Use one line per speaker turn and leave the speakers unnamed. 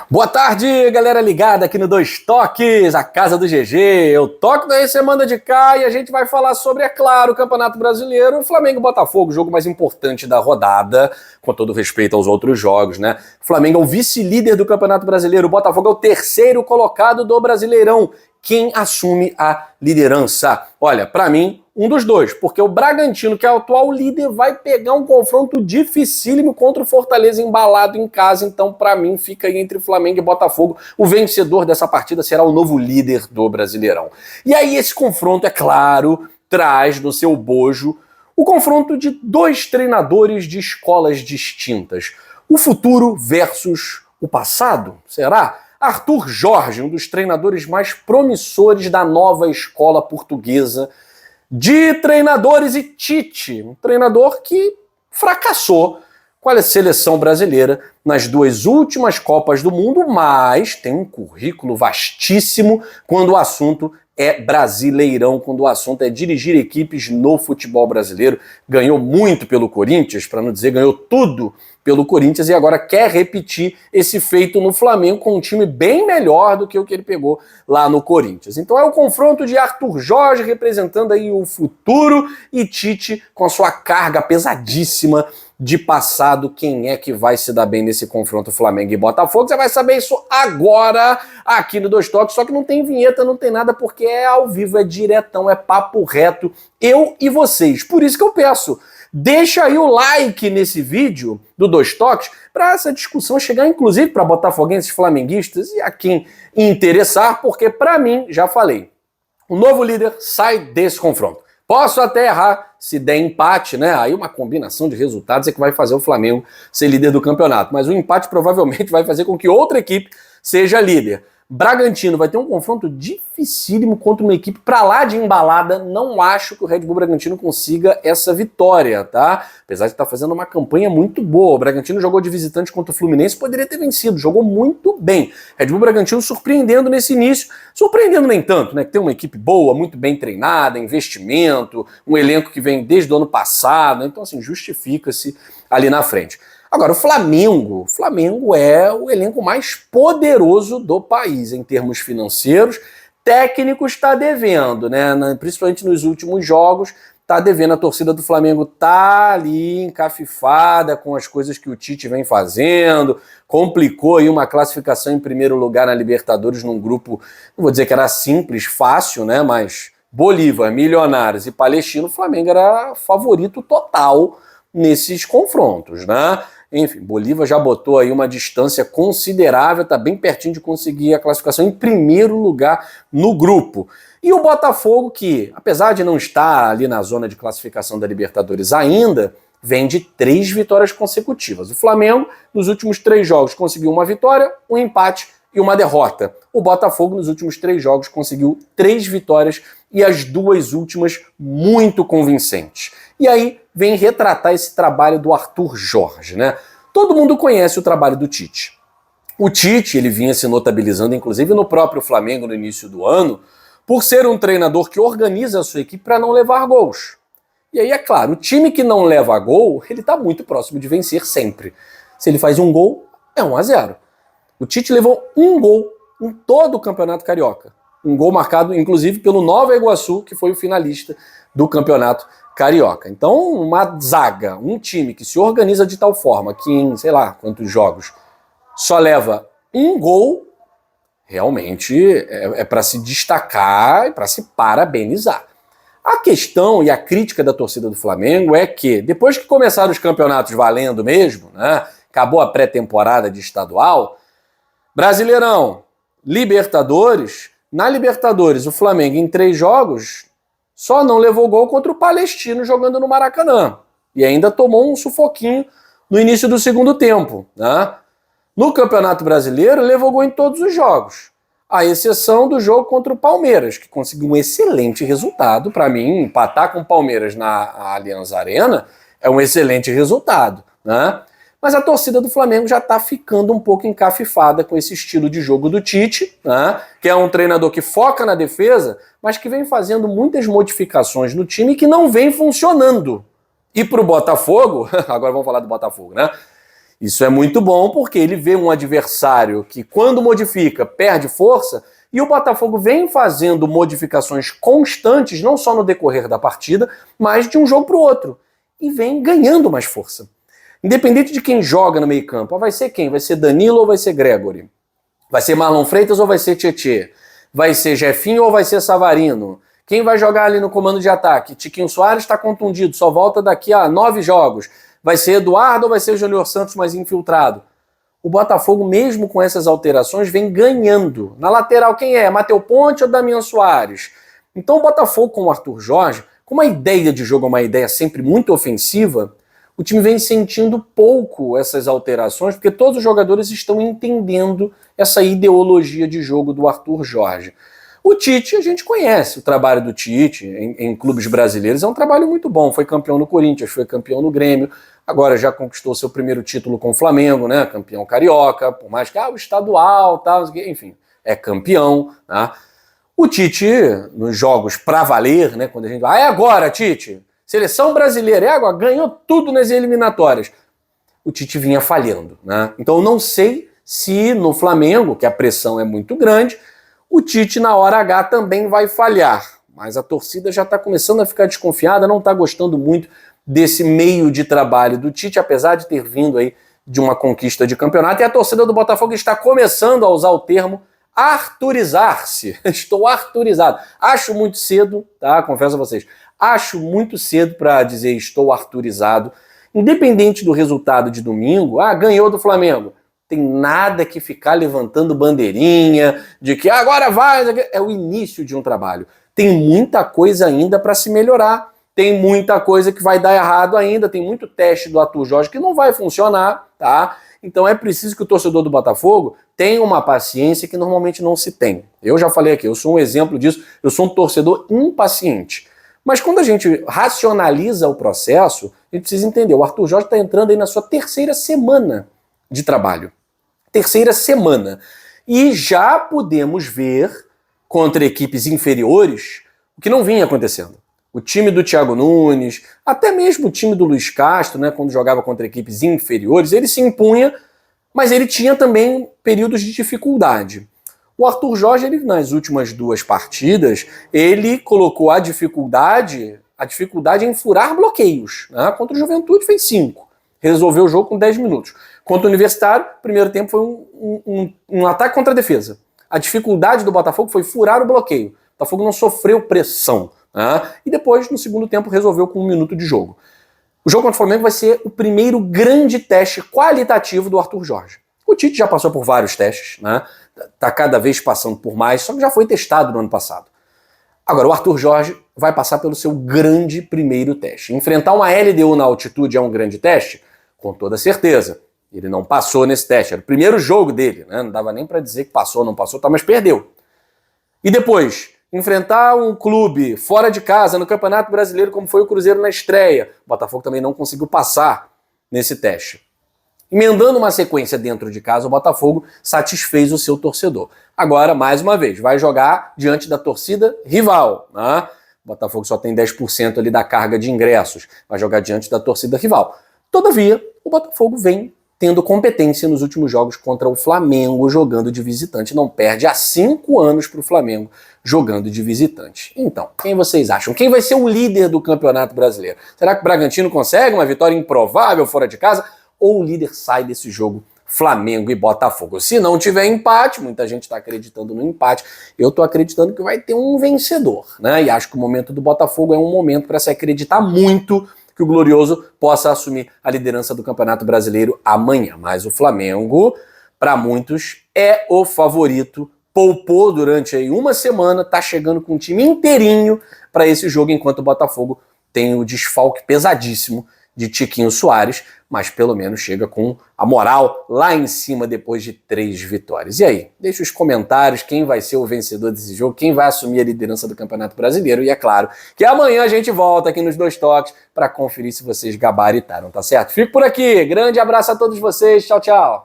Boa tarde, galera ligada aqui no Dois Toques, a casa do GG. O toque daí você manda de cá e a gente vai falar sobre, é claro, o Campeonato Brasileiro, Flamengo e Botafogo, o jogo mais importante da rodada, com todo respeito aos outros jogos, né? O Flamengo é o vice-líder do Campeonato Brasileiro, o Botafogo é o terceiro colocado do Brasileirão. Quem assume a liderança? Olha, pra mim, um dos dois, porque o Bragantino, que é o atual líder, vai pegar um confronto dificílimo contra o Fortaleza embalado em casa, então pra mim fica aí entre Flamengo e Botafogo. O vencedor dessa partida será o novo líder do Brasileirão. E aí esse confronto, é claro, traz no seu bojo o confronto de dois treinadores de escolas distintas. O futuro versus o passado, será? Arthur Jorge, um dos treinadores mais promissores da nova escola portuguesa de treinadores, e Tite, um treinador que fracassou com a seleção brasileira nas duas últimas Copas do Mundo, mas tem um currículo vastíssimo quando o assunto é Brasileirão, quando o assunto é dirigir equipes no futebol brasileiro. Ganhou muito pelo Corinthians, para não dizer ganhou tudo pelo Corinthians, e agora quer repetir esse feito no Flamengo com um time bem melhor do que o que ele pegou lá no Corinthians. Então é o confronto de Arthur Jorge representando aí o futuro e Tite com a sua carga pesadíssima de passado. Quem é que vai se dar bem nesse confronto Flamengo e Botafogo? Você vai saber isso agora aqui no Dois Toques, só que não tem vinheta, não tem nada, porque é ao vivo, é diretão, é papo reto, eu e vocês. Por isso que eu peço, deixa aí o like nesse vídeo do Dois Toques para essa discussão chegar inclusive para botafoguenses, flamenguistas e a quem interessar, porque para mim, já falei, o novo líder sai desse confronto. Posso até errar se der empate, né? Aí uma combinação de resultados é que vai fazer o Flamengo ser líder do campeonato. Mas o empate provavelmente vai fazer com que outra equipe seja líder. Bragantino vai ter um confronto dificílimo contra uma equipe pra lá de embalada. Não acho que o Red Bull Bragantino consiga essa vitória, tá? Apesar de estar fazendo uma campanha muito boa. O Bragantino jogou de visitante contra o Fluminense, poderia ter vencido, jogou muito bem. Red Bull Bragantino surpreendendo nesse início, surpreendendo nem tanto, né? Que tem uma equipe boa, muito bem treinada, investimento, um elenco que vem desde o ano passado, então assim, justifica-se ali na frente. Agora, o Flamengo é o elenco mais poderoso do país em termos financeiros. Técnico está devendo, né? Principalmente nos últimos jogos, está devendo. A torcida do Flamengo tá ali encafifada com as coisas que o Tite vem fazendo. Complicou aí uma classificação em primeiro lugar na Libertadores num grupo, não vou dizer que era simples, fácil, né? Mas Bolívar, Milionários e Palestino, o Flamengo era favorito total nesses confrontos, né? Enfim, Bolívar já botou aí uma distância considerável, tá bem pertinho de conseguir a classificação em primeiro lugar no grupo. E o Botafogo, que apesar de não estar ali na zona de classificação da Libertadores ainda, vem de 3 vitórias consecutivas. O Flamengo, nos últimos 3 jogos, conseguiu uma vitória, um empate e uma derrota. O Botafogo, nos últimos 3 jogos, conseguiu 3 vitórias e as 2 últimas muito convincentes. E aí vem retratar esse trabalho do Arthur Jorge, né? Todo mundo conhece o trabalho do Tite. O Tite, ele vinha se notabilizando, inclusive no próprio Flamengo no início do ano, por ser um treinador que organiza a sua equipe para não levar gols. E aí, é claro, o time que não leva gol, ele está muito próximo de vencer sempre. Se ele faz um gol, é 1-0. O Tite levou um gol em todo o Campeonato Carioca. Um gol marcado, inclusive, pelo Nova Iguaçu, que foi o finalista do Campeonato Carioca. Então, uma zaga, um time que se organiza de tal forma que em, sei lá, quantos jogos, só leva um gol, realmente é para se destacar e para se parabenizar. A questão e a crítica da torcida do Flamengo é que, depois que começaram os campeonatos valendo mesmo, né, acabou a pré-temporada de estadual, Brasileirão, Libertadores, na Libertadores o Flamengo em 3 jogos só não levou gol contra o Palestino jogando no Maracanã. E ainda tomou um sufoquinho no início do segundo tempo, né? No Campeonato Brasileiro, levou gol em todos os jogos, à exceção do jogo contra o Palmeiras, que conseguiu um excelente resultado. Para mim, empatar com o Palmeiras na Allianz Arena é um excelente resultado, né? Mas a torcida do Flamengo já está ficando um pouco encafifada com esse estilo de jogo do Tite, né? Que é um treinador que foca na defesa, mas que vem fazendo muitas modificações no time que não vem funcionando. E para o Botafogo, agora vamos falar do Botafogo, né? Isso é muito bom porque ele vê um adversário que, quando modifica, perde força, e o Botafogo vem fazendo modificações constantes, não só no decorrer da partida, mas de um jogo para o outro, e vem ganhando mais força. Independente de quem joga no meio-campo, vai ser quem? Vai ser Danilo ou vai ser Gregory? Vai ser Marlon Freitas ou vai ser Tietê? Vai ser Jefinho ou vai ser Savarino? Quem vai jogar ali no comando de ataque? Tiquinho Soares está contundido, só volta daqui a 9 jogos. Vai ser Eduardo ou vai ser o Júnior Santos mais infiltrado? O Botafogo, mesmo com essas alterações, vem ganhando. Na lateral, quem é? Matheus Ponte ou Damian Soares? Então o Botafogo com o Arthur Jorge, como a ideia de jogo é uma ideia sempre muito ofensiva, o time vem sentindo pouco essas alterações, porque todos os jogadores estão entendendo essa ideologia de jogo do Arthur Jorge. O Tite, a gente conhece o trabalho do Tite em clubes brasileiros, é um trabalho muito bom. Foi campeão no Corinthians, foi campeão no Grêmio, agora já conquistou seu primeiro título com o Flamengo, né? Campeão carioca, por mais que o estadual, tal, enfim, é campeão, né? O Tite, nos jogos pra valer, né? Quando a gente vai, é agora, Tite! Seleção brasileira, agora ganhou tudo nas eliminatórias. O Tite vinha falhando, né? Então eu não sei se no Flamengo, que a pressão é muito grande, o Tite na hora H também vai falhar. Mas a torcida já está começando a ficar desconfiada, não está gostando muito desse meio de trabalho do Tite, apesar de ter vindo aí de uma conquista de campeonato. E a torcida do Botafogo está começando a usar o termo arturizar-se. Estou arturizado. Acho muito cedo, tá? Confesso a vocês. Acho muito cedo para dizer estou arturizado. Independente do resultado de domingo, ganhou do Flamengo. Tem nada que ficar levantando bandeirinha de que agora vai. É o início de um trabalho. Tem muita coisa ainda para se melhorar. Tem muita coisa que vai dar errado ainda. Tem muito teste do Arthur Jorge que não vai funcionar, tá? Então é preciso que o torcedor do Botafogo tenha uma paciência que normalmente não se tem. Eu já falei aqui, eu sou um exemplo disso. Eu sou um torcedor impaciente. Mas quando a gente racionaliza o processo, a gente precisa entender, o Arthur Jorge está entrando aí na sua terceira semana de trabalho. Terceira semana. E já podemos ver, contra equipes inferiores, o que não vinha acontecendo. O time do Thiago Nunes, até mesmo o time do Luiz Castro, né, quando jogava contra equipes inferiores, ele se impunha, mas ele tinha também períodos de dificuldade. O Arthur Jorge, ele, nas últimas 2 partidas, ele colocou a dificuldade em furar bloqueios. Né? Contra o Juventude fez 5. Resolveu o jogo com 10 minutos. Contra o Universitário, o primeiro tempo foi um ataque contra a defesa. A dificuldade do Botafogo foi furar o bloqueio. O Botafogo não sofreu pressão. Né? E depois, no segundo tempo, resolveu com 1 minuto de jogo. O jogo contra o Flamengo vai ser o primeiro grande teste qualitativo do Arthur Jorge. O Tite já passou por vários testes, né? Tá cada vez passando por mais, só que já foi testado no ano passado. Agora, o Arthur Jorge vai passar pelo seu grande primeiro teste. Enfrentar uma LDU na altitude é um grande teste? Com toda certeza. Ele não passou nesse teste, era o primeiro jogo dele, né? Não dava nem para dizer que passou ou não passou, tá, mas perdeu. E depois, enfrentar um clube fora de casa no Campeonato Brasileiro, como foi o Cruzeiro na estreia. O Botafogo também não conseguiu passar nesse teste. Emendando uma sequência dentro de casa, o Botafogo satisfez o seu torcedor. Agora, mais uma vez, vai jogar diante da torcida rival. Né? O Botafogo só tem 10% ali da carga de ingressos. Vai jogar diante da torcida rival. Todavia, o Botafogo vem tendo competência nos últimos jogos contra o Flamengo jogando de visitante. Não perde há 5 anos para o Flamengo jogando de visitante. Então, quem vocês acham? Quem vai ser o líder do Campeonato Brasileiro? Será que o Bragantino consegue uma vitória improvável fora de casa? Ou o líder sai desse jogo Flamengo e Botafogo? Se não tiver empate, muita gente está acreditando no empate, eu estou acreditando que vai ter um vencedor, né? E acho que o momento do Botafogo é um momento para se acreditar muito que o Glorioso possa assumir a liderança do Campeonato Brasileiro amanhã. Mas o Flamengo, para muitos, é o favorito. Poupou durante aí uma semana, está chegando com um time inteirinho para esse jogo, enquanto o Botafogo tem o desfalque pesadíssimo de Tiquinho Soares, mas pelo menos chega com a moral lá em cima depois de 3 vitórias. E aí, deixa os comentários, quem vai ser o vencedor desse jogo, quem vai assumir a liderança do Campeonato Brasileiro, e é claro que amanhã a gente volta aqui nos 2 Toques para conferir se vocês gabaritaram, tá certo? Fico por aqui, grande abraço a todos vocês, tchau, tchau!